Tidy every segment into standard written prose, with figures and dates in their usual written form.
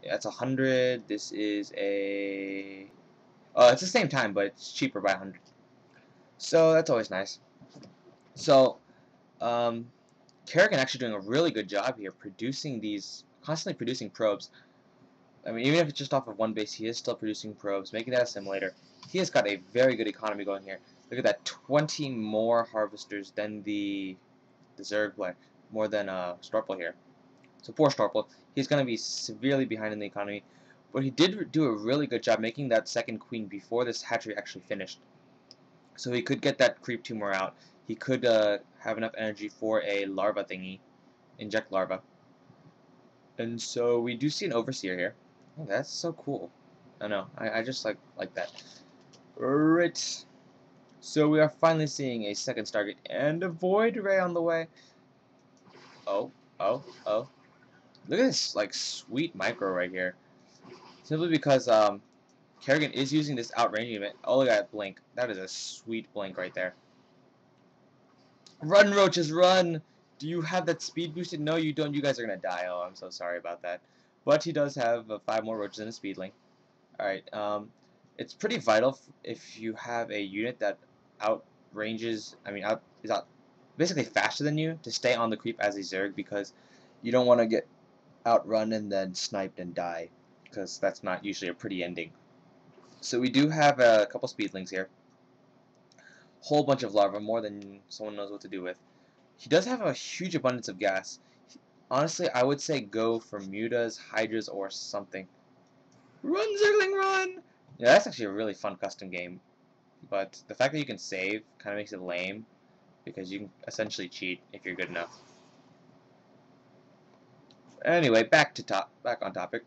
Yeah, it's 100. This is a it's the same time, but it's cheaper by 100. So that's always nice. So um, Kerrigan actually doing a really good job here, producing these, constantly producing probes. I mean, even if it's just off of one base, he is still producing probes, making that a simulator. He has got a very good economy going here. Look at that, 20 more harvesters than the Zerg player, more than Storple here. So poor Storple, he's going to be severely behind in the economy, but he did do a really good job making that second queen before this hatchery actually finished. So he could get that creep tumor out. He could have enough energy for a larva thingy, inject larva. And so we do see an overseer here. Oh, that's so cool. I know. I just like that. Right. So we are finally seeing a second Stargate and a Void Ray on the way. Oh, oh. Look at this like sweet micro right here. Simply because Kerrigan is using this outranging event. Oh, look at that blink. That is a sweet blink right there. Run, roaches, run! Do you have that speed boosted? No, you don't. You guys are gonna die. Oh, I'm so sorry about that. But he does have 5 more roaches in his speed link. Alright, it's pretty vital if you have a unit that outranges, is out, basically faster than you, to stay on the creep as a Zerg, because you don't want to get outrun and then sniped and die, because that's not usually a pretty ending. So we do have a couple speedlings here. Whole bunch of larvae, more than someone knows what to do with. He does have a huge abundance of gas. Honestly, I would say go for mutas, hydras, or something. Run, Zergling, run! Yeah, that's actually a really fun custom game. But the fact that you can save kind of makes it lame, because you can essentially cheat if you're good enough. Anyway, back on topic.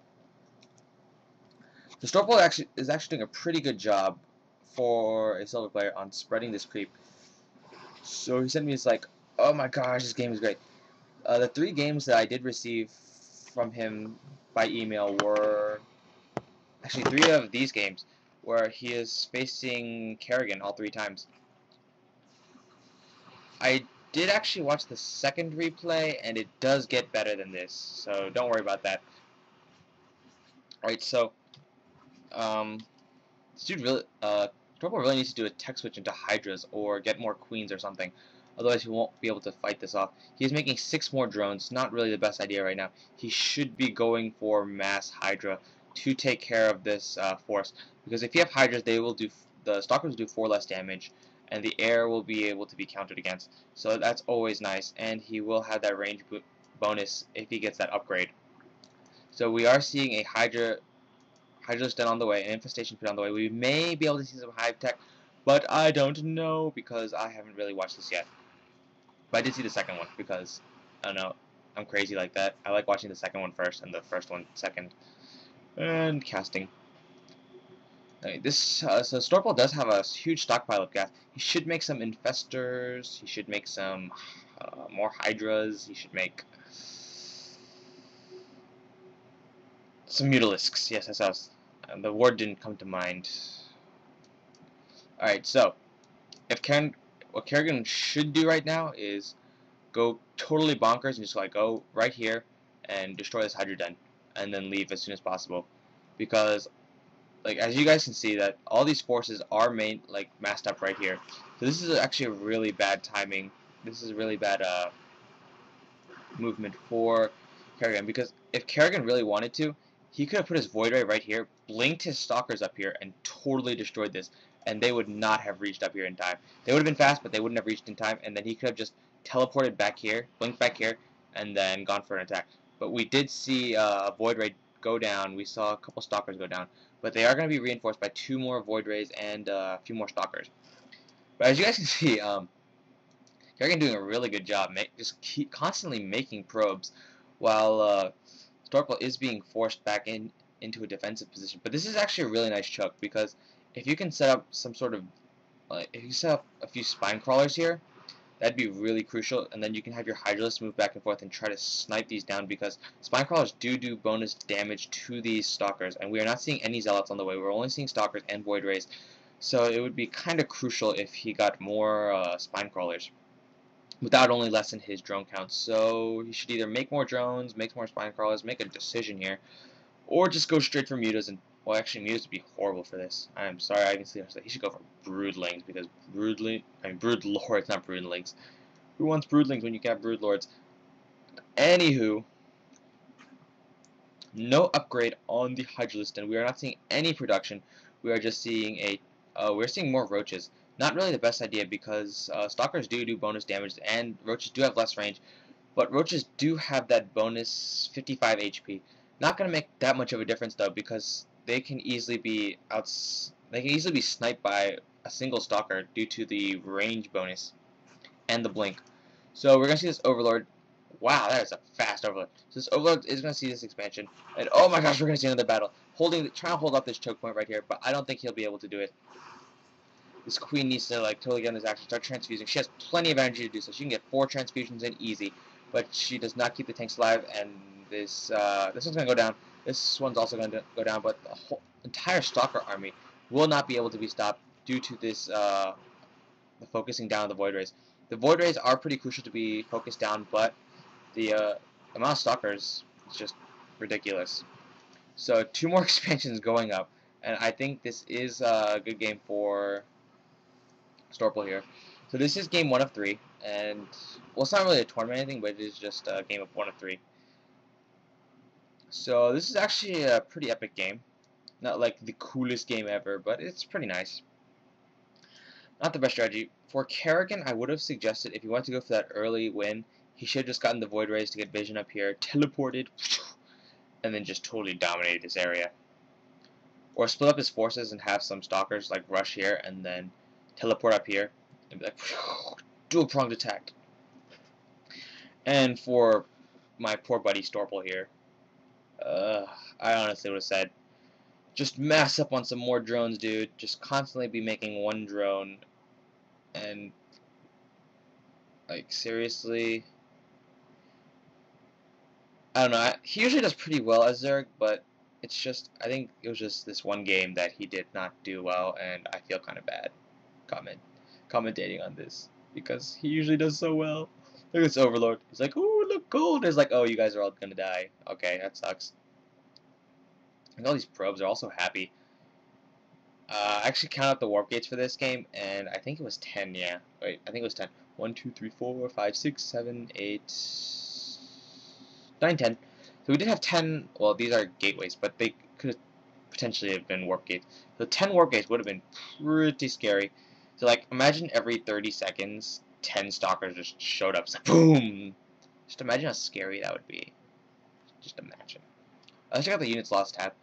So Storple is actually doing a pretty good job for a silver player on spreading this creep. So he sent me this like, oh my gosh, this game is great. The 3 games that I did receive from him by email were actually 3 of these games where he is facing Kerrigan all 3 times. I did actually watch the second replay, and it does get better than this, so don't worry about that. Alright, so, this dude really, Storple really needs to do a tech switch into Hydras, or get more Queens or something. Otherwise, he won't be able to fight this off. He's making 6 more drones, not really the best idea right now. He should be going for mass Hydra to take care of this force, because if you have Hydras, the Stalkers will do 4 less damage, and the air will be able to be countered against. So that's always nice, and he will have that range bonus if he gets that upgrade. So we are seeing a Hydra's on the way, an infestation pit on the way. We may be able to see some hive tech, but I don't know because I haven't really watched this yet. But I did see the second one because, I don't know, I'm crazy like that. I like watching the second one first and the first one second. And casting. Okay, so Storple does have a huge stockpile of gas. He should make some infestors. He should make some more hydras. He should make some mutalisks. Yes, that's us. The word didn't come to mind. Alright, so what Kerrigan should do right now is go totally bonkers and just like go right here and destroy this Hydra Den, and then leave as soon as possible, because like as you guys can see that all these forces are massed up right here. So this is actually a really bad timing. This is a really bad movement for Kerrigan, because if Kerrigan really wanted to, he could have put his Void Ray right here, blinked his Stalkers up here, and totally destroyed this, and they would not have reached up here in time. They would have been fast, but they wouldn't have reached in time, and then he could have just teleported back here, blinked back here, and then gone for an attack. But we did see a Void Ray go down. We saw a couple Stalkers go down, but they are going to be reinforced by 2 more Void Rays and a few more Stalkers. But as you guys can see, Kerrigan doing a really good job, just keep constantly making probes, while Storple is being forced back into a defensive position. But this is actually a really nice choke, because if you can set up some sort of, if you set up a few spine crawlers here, that'd be really crucial, and then you can have your Hydralisk move back and forth and try to snipe these down, because spine crawlers do bonus damage to these Stalkers, and we are not seeing any Zealots on the way. We're only seeing Stalkers and Void Rays, so it would be kind of crucial if he got more spine crawlers. Without only lessen his drone count. So he should either make more drones, make more spine crawlers, make a decision here. or just go straight for mutas. And well, actually, mutas would be horrible for this. I'm sorry, I can see that he should go for broodlings because broodlords, not broodlings. Who wants broodlings when you can have broodlords? Anywho, no upgrade on the Hydralistan. We are not seeing any production. We are just seeing we're seeing more roaches. Not really the best idea because stalkers do bonus damage and roaches do have less range, but roaches do have that bonus 55 HP. Not gonna make that much of a difference though because they can easily be sniped by a single stalker due to the range bonus and the blink. So we're gonna see this overlord. Wow, that is a fast overlord. So this overlord is gonna see this expansion, and oh my gosh, we're gonna see another battle. Trying to hold up this choke point right here, but I don't think he'll be able to do it. This queen needs to like totally get on this action, start transfusing. She has plenty of energy to do so. She can get 4 transfusions in easy, but she does not keep the tanks alive. And this one's gonna go down. This one's also gonna go down, but the whole entire stalker army will not be able to be stopped due to this the focusing down of the void rays. The void rays are pretty crucial to be focused down, but the amount of stalkers is just ridiculous. So 2 more expansions going up, and I think this is a good game for Storple here. So this is game 1 of 3, and well, it's not really a tournament or anything, but it is just a game of 1 of 3. So this is actually a pretty epic game. Not like the coolest game ever, but it's pretty nice. Not the best strategy. For Kerrigan, I would have suggested if you want to go for that early win, he should have just gotten the Void Rays to get vision up here, teleported, and then just totally dominated this area. Or split up his forces and have some stalkers like rush here and then teleport up here and be like, dual pronged attack. And for my poor buddy Storple here, I honestly would have said, just mass up on some more drones, dude. Just constantly be making 1 drone and like seriously, I don't know. He usually does pretty well as Zerg, but it's just I think it was just this one game that he did not do well, and I feel kind of bad commentating on this because he usually does so well. Look at this Overlord. He's like, "Ooh, look gold." It's like, "Oh, you guys are all gonna die." Okay, that sucks. And all these probes are also happy. I actually counted up the warp gates for this game, and I think it was 10. Yeah, wait, I think it was 10. 1, 2, 3, 4, 5, 6, 7, 8, 9, 10. So we did have 10. Well, these are gateways, but they could potentially have been warp gates. So 10 warp gates would have been pretty scary. So like, imagine every 30 seconds, 10 stalkers just showed up. It's like boom. Just imagine how scary that would be. Just imagine. Let's check out the units lost tab.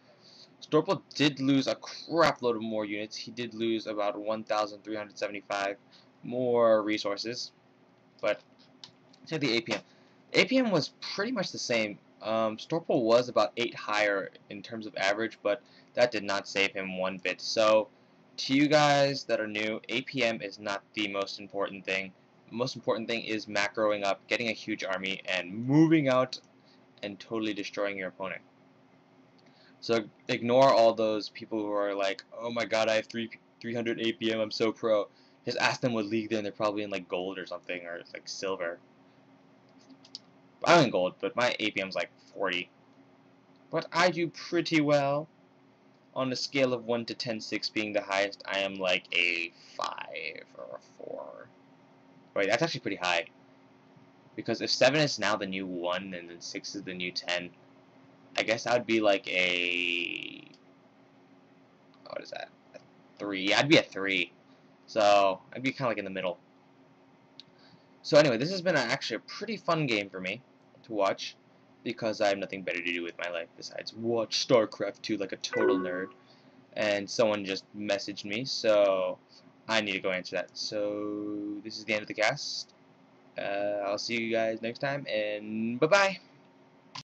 Storple did lose a crap load of more units. He did lose about 1,375 more resources. But check the APM. APM was pretty much the same. Storple was about 8 higher in terms of average, but that did not save him one bit. So, to you guys that are new, APM is not the most important thing. The most important thing is macroing up, getting a huge army, and moving out and totally destroying your opponent. So ignore all those people who are like, oh my god, I have 300 APM, I'm so pro. Just ask them what league they're in, they're probably in like gold or something, or like silver. I'm in gold, but my APM's like 40. But I do pretty well. On a scale of 1 to 10, 6 being the highest, I am like a 5 or a 4. Wait, that's actually pretty high. Because if 7 is now the new 1, and then 6 is the new 10, I guess I would be like a... what is that? A 3. Yeah, I'd be a 3. So, I'd be kind of like in the middle. So anyway, this has been actually a pretty fun game for me to watch, because I have nothing better to do with my life besides watch StarCraft 2 like a total nerd. And someone just messaged me, so I need to go answer that. So, this is the end of the cast. I'll see you guys next time, and bye-bye!